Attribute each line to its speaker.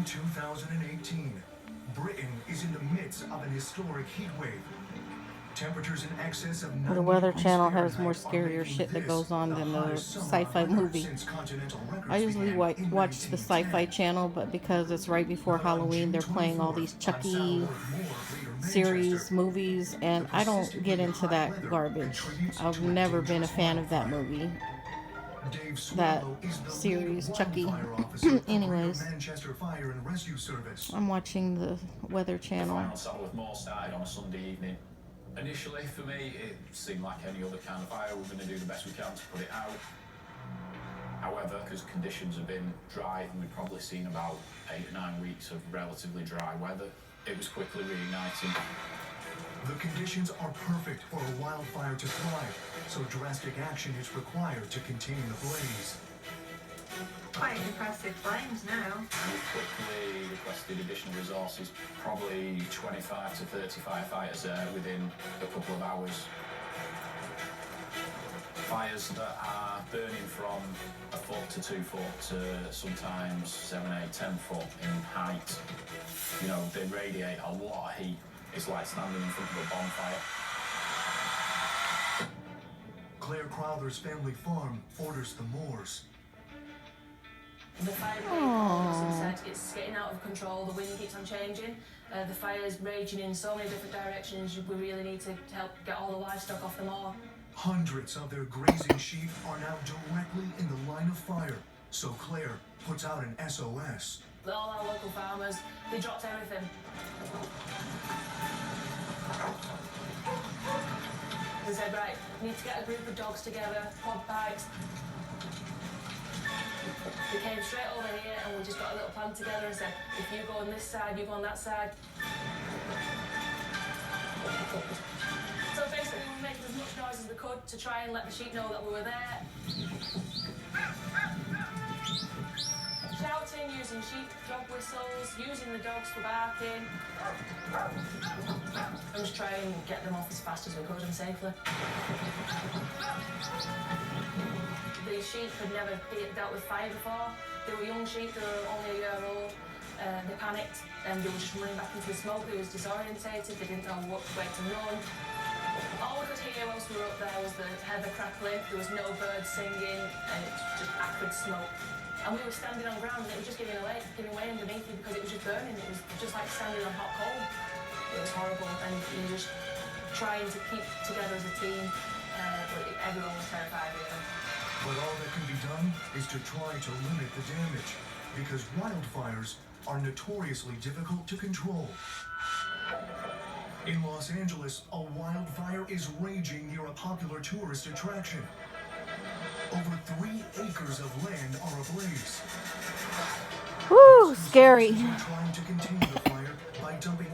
Speaker 1: 2018, Britain is in the midst of an historic heat wave. Temperatures in excess of 90
Speaker 2: The Weather
Speaker 1: degrees
Speaker 2: Channel has
Speaker 1: Fahrenheit
Speaker 2: more
Speaker 1: are
Speaker 2: scarier
Speaker 1: making
Speaker 2: shit that
Speaker 1: this
Speaker 2: goes on
Speaker 1: the
Speaker 2: than the
Speaker 1: hottest summer
Speaker 2: sci-fi
Speaker 1: on Earth
Speaker 2: movie.
Speaker 1: since continental records
Speaker 2: I usually
Speaker 1: began in
Speaker 2: watch the Sci-Fi
Speaker 1: 1910.
Speaker 2: Channel, but because it's right before
Speaker 1: But on
Speaker 2: Halloween,
Speaker 1: June
Speaker 2: they're playing all
Speaker 1: 24th,
Speaker 2: these
Speaker 1: on
Speaker 2: Chucky
Speaker 1: Saddleworth Moor, Greater Manchester,
Speaker 2: series movies,
Speaker 1: the
Speaker 2: and I don't get
Speaker 1: persistently
Speaker 2: into
Speaker 1: hot
Speaker 2: that
Speaker 1: weather
Speaker 2: garbage.
Speaker 1: contributes
Speaker 2: I've
Speaker 1: to a
Speaker 2: never been a
Speaker 1: dangerous
Speaker 2: fan of that
Speaker 1: wildfire.
Speaker 2: movie,
Speaker 1: Dave
Speaker 2: that
Speaker 1: Swallow is the lead
Speaker 2: series, Chucky.
Speaker 1: wildfire officer for Greater
Speaker 2: Anyways,
Speaker 1: Manchester Fire and Rescue Service.
Speaker 2: I'm watching the Weather
Speaker 3: The
Speaker 2: Channel.
Speaker 3: fire on Saddleworth Moor started on a Sunday evening. Initially, for me, it seemed like any other kind of fire. We're going to do the best we can to put it out. However, because conditions have been dry, and we've probably seen about 8 or 9 weeks of relatively dry weather, it was quickly reigniting.
Speaker 1: The conditions are perfect for a wildfire to thrive, so drastic action is required to contain the blaze.
Speaker 4: Quite impressive flames now.
Speaker 3: We quickly requested additional resources, probably 25 to 30 firefighters there within a couple of hours. Fires that are burning from a foot to 2 foot to sometimes 7, 8, 10 foot in height. You know, they radiate a lot of heat. It's like standing in front of a bonfire.
Speaker 1: Claire Crowther's family farm borders the moors.
Speaker 5: The fire brigade called us and said it's getting out of control, the wind keeps on changing, the fire's raging in so many different directions, we really need to help get all the livestock off the moor.
Speaker 1: Hundreds of their grazing sheep are now directly in the line of fire, so Claire puts out an SOS.
Speaker 5: All our local farmers, they dropped everything. They said, right, we need to get a group of dogs together, quad bikes. They came straight over here and we just got a little plan together and said, if you go on this side, you go on that side. So basically we were making as much noise as we could to try and let the sheep know that we were there. Shouting, using sheep dog whistles, using the dogs for barking. And just try and get them off as fast as we could and safely. The sheep had never dealt with fire before. They were young sheep, they were only a year old. They panicked and they were just running back into the smoke. They was disorientated, they didn't know where to run. All we could hear whilst we were up there was the heather crackling, there was no birds singing, and it was just acrid smoke. And we were standing on ground and it was just giving way underneath you because it was just burning. It was just like standing on hot coal. It was horrible, and you were just trying to keep together as a team, but everyone was terrified really.
Speaker 1: But all that can be done is to try to limit the damage, because wildfires are notoriously difficult to control. In Los Angeles, a wildfire is raging near a popular tourist attraction. Over 3 acres of land are ablaze.
Speaker 2: Woo, scary.
Speaker 1: Try